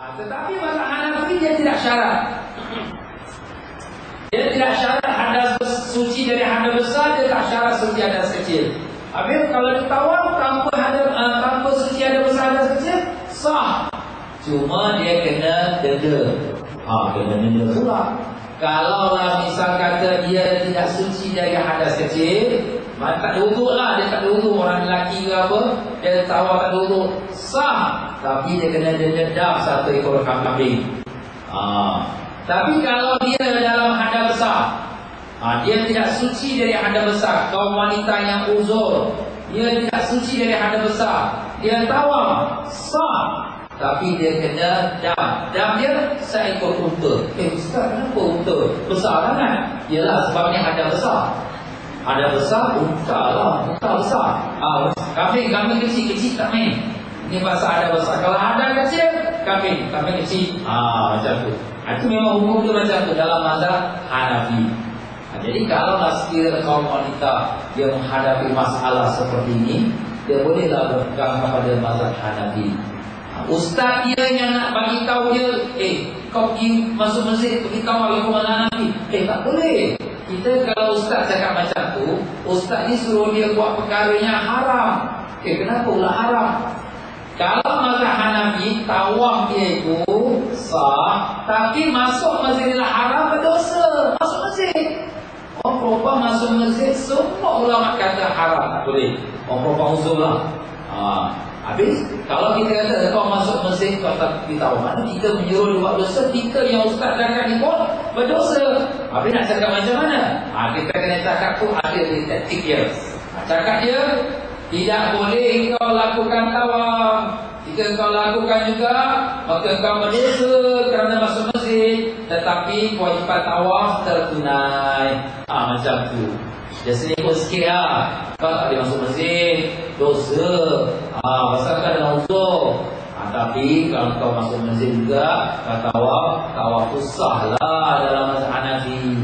Tetapi mazhab Hanafi dia tidak syarat. Dia tidak syarat hadas suci dari hadas besar, dia tak syarat suci hadas kecil. Habis kalau ditawaf tanpa suci hadas besar hadas kecil sah. Cuma dia kena denda. Kena denda pula. Kalau lah misal kata dia tidak suci dari hadas kecil, tak ada wuduk lah, dia tak ada wuduk, orang lelaki ke apa, dia tawaf tak ada wuduk, sah. Tapi dia kena denda 1 ekor kambing. Tapi kalau dia dalam hadas besar, dia tidak suci dari hadas besar, kaum wanita yang uzur, dia tidak suci dari hadas besar, dia tawaf, sah. Tapi dia kena dam dia seekor unta. Ustaz, kenapa unta? Besar sangat. Yalah, sebabnya ada besar. Ada besar, unta lah. Unta besar. Kambing kecil tak main. Ini bahasa ada besar. Kalau ada kecil, kambing kecil. Macam tu. Itu memang hukum dia macam tu dalam mazhab Hanafi. Jadi kalau sekiranya kaum wanita dia menghadapi masalah seperti ini, dia bolehlah berpegang kepada mazhab Hanafi. Ustaz dia yang nak bagi tahu dia, kau pergi masuk masjid, pergi tahu aku mana Nabi. Tak boleh. Kita kalau ustaz cakap macam tu, ustaz ni suruh dia buat perkara yang haram. Kenapa pula haram? Kalau mazhab Hanafi, tawaf dia itu sah, tapi masuk Masjidil Haram berdosa. Masuk masjid. Orang perempuan masuk masjid, semua ulama kata haram, tak boleh. Orang perempuan uzur lah. Habis, kalau kita kata kau masuk masjid, kau tak beritahu, mana kita menyuruh dia buat dosa, kita yang ustaz cakap ni pun berdosa. Habis nak cakap macam mana? Kita kena cakap tu ada di taktik dia. Cakap dia, tidak boleh kau lakukan tawaf. Jika kau lakukan juga, maka kau berdosa kerana masuk masjid. Tetapi kewajipan tawaf tertunai. Macam tu. Dia seliput sikit lah. Kau tak boleh masuk masjid, dosa. Pasal kau ada uzur. Tapi kalau kau masuk masjid juga, kau tawaf tu sah lah dalam mazhab Hanafi.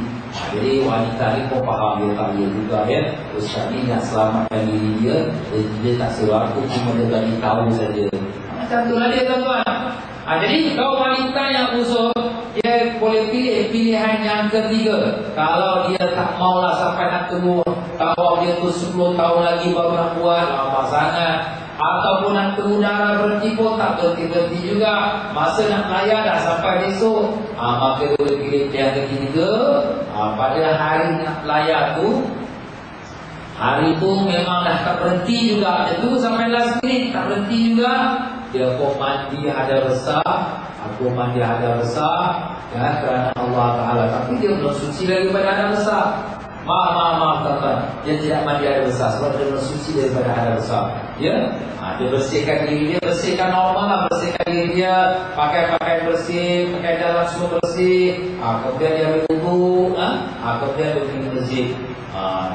Jadi wanita ni pun faham, dia tak boleh juga ya. Ustaz ni nak selamatkan diri dia, dia tak sewa aku, cuma dia bagi tahu saja. Macam tu lah dia tuan-tuan. Jadi kalau wanita yang uzur, dia boleh pilih pilihan yang ketiga. Kalau dia tak maulah sampai nak keluar, tawaf dia tu 10 tahun lagi baru nak buat, lama sangat. Ataupun nak turun darah berhenti pun tak berhenti-berhenti juga, masa nak layar dah sampai besok, maka dia boleh pilih yang ketiga. Pada hari nak layar tu, hari tu memang dah tak berhenti juga, dia tunggu sampai last minute tak berhenti juga. Dia pun mandi ada besar, aku mandi ada besar, kerana Allah Ta'ala. Tapi dia belum suci daripada ada besar. Maaf tuan-tuan, dia tidak mandi ada besar sebab dia belum suci daripada ada besar. Dia bersihkan diri dia, bersihkan normal lah, bersihkan diri dia, pakai bersih, pakai dalam semua bersih. Kemudian dia berwudu, kemudian dia pergi masjid.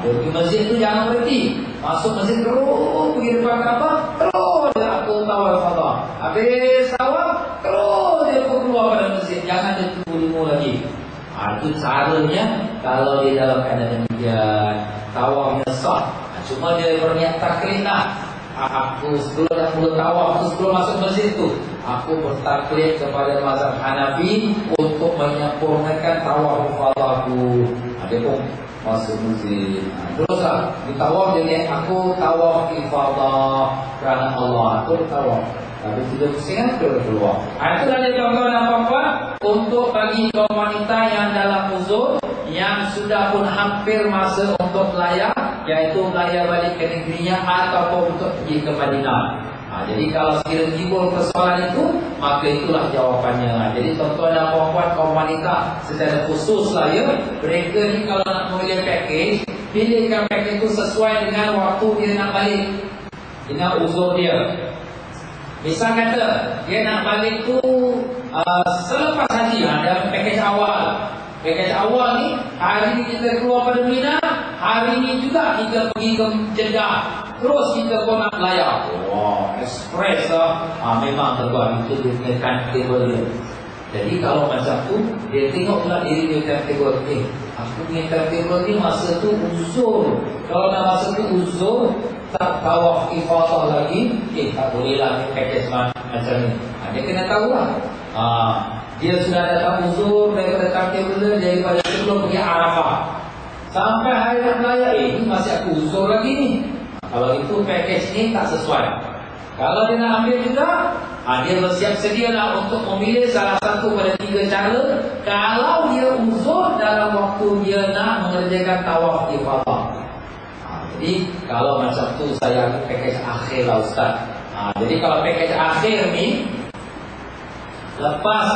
Dia pergi masjid tu jangan berhenti, masuk masjid terus pergi depan apa? Terus dia aku tawaf Allah. Habis tawaf, terus dia keluar pada masjid, jangan dia tunggu lagi. Itu caranya kalau dia dalam keadaan demikian, tawafnya sah. Cuma dia berniat taklid lah. Aku sebelum dah mula tawaf tu, sebelum masuk masjid tu, aku bertaklid kepada mazhab Hanafi untuk menyempurnakan tawaf aku. Dia pun masuk masjid. Teruslah di tawaf dia niat aku tawaf ifadah kerana Allah. Itu tawaf. Habis itu pusing keluar. Itulah dia tuan-tuan dan puan-puan, untuk bagi kaum wanita yang dalam uzur, yang sudah pun hampir masa untuk layar, iaitu layar balik ke negerinya ataupun untuk pergi ke Madinah. Jadi kalau sekiranya timbul persoalan itu, maka itulah jawapannya. Jadi tuan-tuan dan puan-puan kaum wanita secara khusus lah ya, mereka ni kalau nak memilih package, pilihkan package itu sesuai dengan waktu dia nak balik, dengan uzur dia. Misal kata dia nak balik tu selepas haji, ada package awal. Package awal ni, hari ni kita keluar pada Mina, hari ni juga kita pergi ke Jeddah, terus kita pun nak layar. Express lah. Memang terbuat itu dia punya timetable dia. Jadi kalau macam tu, dia tengok pula diri dia timetable. Aku punya timetable ni masa tu uzur. Kalau nak masa tu uzur, tak tawaf ifadah lagi, tak boleh lah package macam ni. Dia kena tahu lah. Dia sudah datang uzur daripada timetable daripada sebelum pergi Arafah sampai hari raya ini masih aku uzur lagi ni. Kalau itu package ni tak sesuai. Kalau dia nak ambil juga, dia bersiap sedialah untuk memilih salah satu pada 3 cara. Kalau dia uzur dalam waktu dia nak mengerjakan tawaf ifadah. Jadi kalau macam tu saya ambil package akhir lah Ustaz. Jadi kalau package akhir ni lepas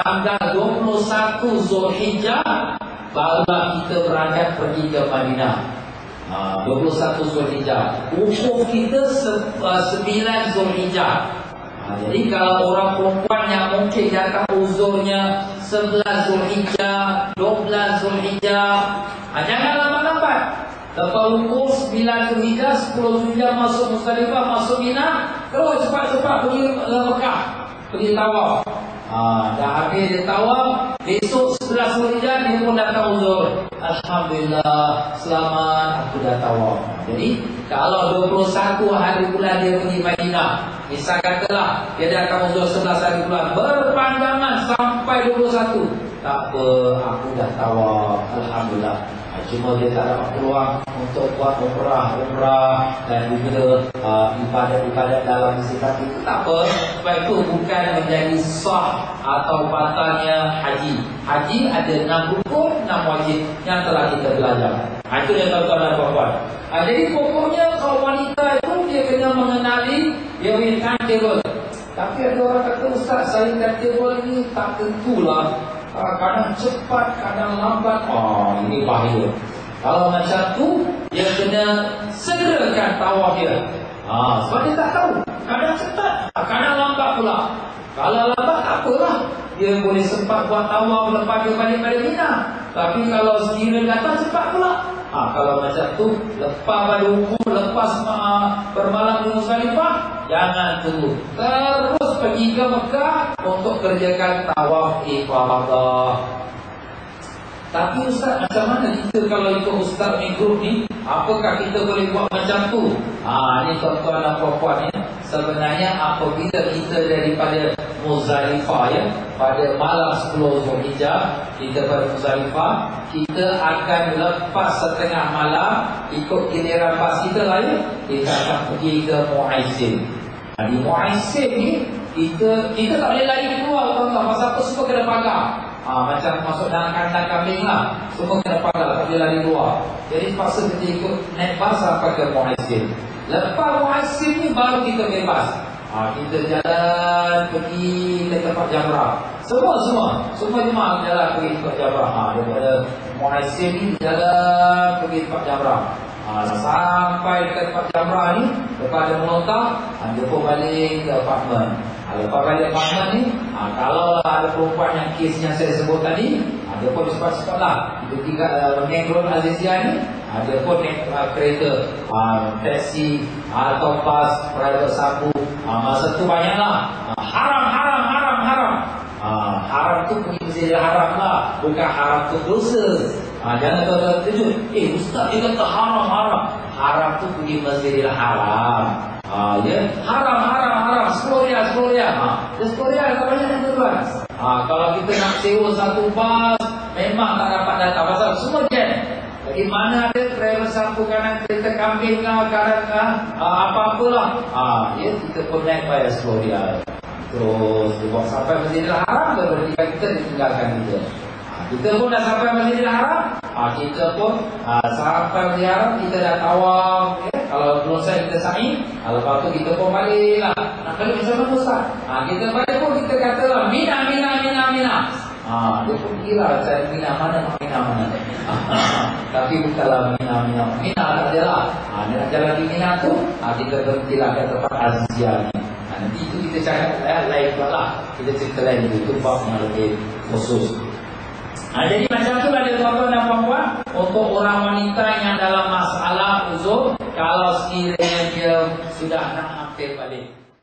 tanggal 21 Zulhijjah barulah kita berangkat pergi ke Madinah. 21 Zulhijjah. Wukuf kita 9 Zulhijjah. Jadi kalau orang perempuan yang mungkin datang uzurnya 11 Zulhijjah, 12 Zulhijjah, jangan lambat-lambat. Lepas wukuf 9 Zulhijjah, 10 Zulhijjah masuk Musdalifah, masuk Mina, terus cepat-cepat pergi Mekah, pergi tawaf. Dah habis dia tawaf, besok 11 Zulhijjah dia pun datang uzur. Alhamdulillah, selamat aku dah tawaf. Jadi kalau 21 hari bulan dia pergi Madinah, misal katalah dia datang uzur 11 hari bulan, berpanjangan sampai 21, tak apa, aku dah tawaf, alhamdulillah. Cuma dia tak dapat peluang untuk buat umrah dan juga ibadat-ibadat dalam sifat itu, tak apa. Sebab itu bukan menjadi sah atau batalnya haji. Haji ada 6 rukun, 6 wajib yang telah kita belajar. Itu yang tuan-tuan dan puan-puan. Jadi pokoknya kalau wanita itu dia kena mengenali dia punya timetable. Tapi ada orang kata, Ustaz, saya timetable ini tak tentulah. Kadang cepat, kadang lambat. Ini bahaya. Kalau macam tu, dia kena segerakan tawaf dia. Sebab dia tak tahu. Kadang cepat, kadang lambat pula. Kalau lambat, tak apalah. Dia boleh sempat buat tawaf lepas dia balik pada Mina. Tapi kalau sekiranya datang, cepat pula. Kalau macam tu, lepas pada wukuf, lepas bermalam di Musdalifah, jangan tunggu. Terus pergi ke Mekah untuk kerjakan tawaf ifadah. Tapi Ustaz, macam mana kita kalau ikut Ustaz ni grup ni, apakah kita boleh buat macam tu? Ni tuan-tuan dan puan-puan ya. Sebenarnya apabila kita daripada Muzdalifah ya, pada malam 10 Zulhijjah kita pada Muzdalifah, kita akan lepas setengah malam ikut giliran pas kita lain, kita akan pergi ke Mu'aisin. Di Mu'aisin ni kita tak boleh lari keluar tuan-tuan, pasal apa semua kena pagar. Macam masuk dalam kandang kambing lah, semua kena pagar, tak boleh lari keluar. Jadi terpaksa kita ikut naik bas sampai ke Mu'aisin. Lepas Mu'aisin ni baru kita bebas. Kita jalan pergi ke tempat Jamrah. Semua jemaah jalan pergi ke tempat Jamrah. Daripada Mu'aisin ni jalan pergi ke tempat Jamrah. Sampai ke tempat Jamrah ni, lepas ada melontar, dia pun balik ke apartmen. Lepas balik apartmen ni, kalau ada perempuan yang kes yang saya sebut tadi, dia pun cepat-cepat lah. Ketika Meng Road Azizia ni, dia pun naik kereta, taksi atau bas, private sabu. Masa tu banyak lah. Haram. Haram tu pergi Masjidil Haram lah, bukan haram tu dosa. Jangan tuan-tuan terkejut. Ustaz dia kata haram. Haram tu pergi Masjidil Haram. Ya, haram. 10 riyal. Dia 10 riyal tak banyak yang tuan. Kalau kita nak sewa satu bas, memang tak dapat datang pasal semua jam. Jadi mana ada driver sapu kanan kereta kambing lah, kanan lah, apa-apalah. Ya, kita pun naik bayar 10 riyal. Terus dibawa sampai Masjidil Haram, berarti kita ditinggalkan kita. Kita pun dah sampai Masjidil Haram, kita pun sampai Masjidil Haram, kita dah tawaf ya. Kalau belum saya kita sa'i, lepas tu kita pun balik lah. Nak balik macam mana Ustaz? Kita balik pun kita kata lah Mina. Dia pun kira saya Mina mana. Tapi bukanlah Mina tak ada lah. Dia nak jalan di Mina tu, kita berhentilah ke tempat Azizia ni. Nanti itu kita cakap lain pula lah. Kita cerita lain itu bab yang lebih khusus. Jadi macam tu ada tuan-tuan dan puan-puan, untuk orang wanita yang dalam masalah uzur, kalau sekiranya dia sudah nak hampir balik.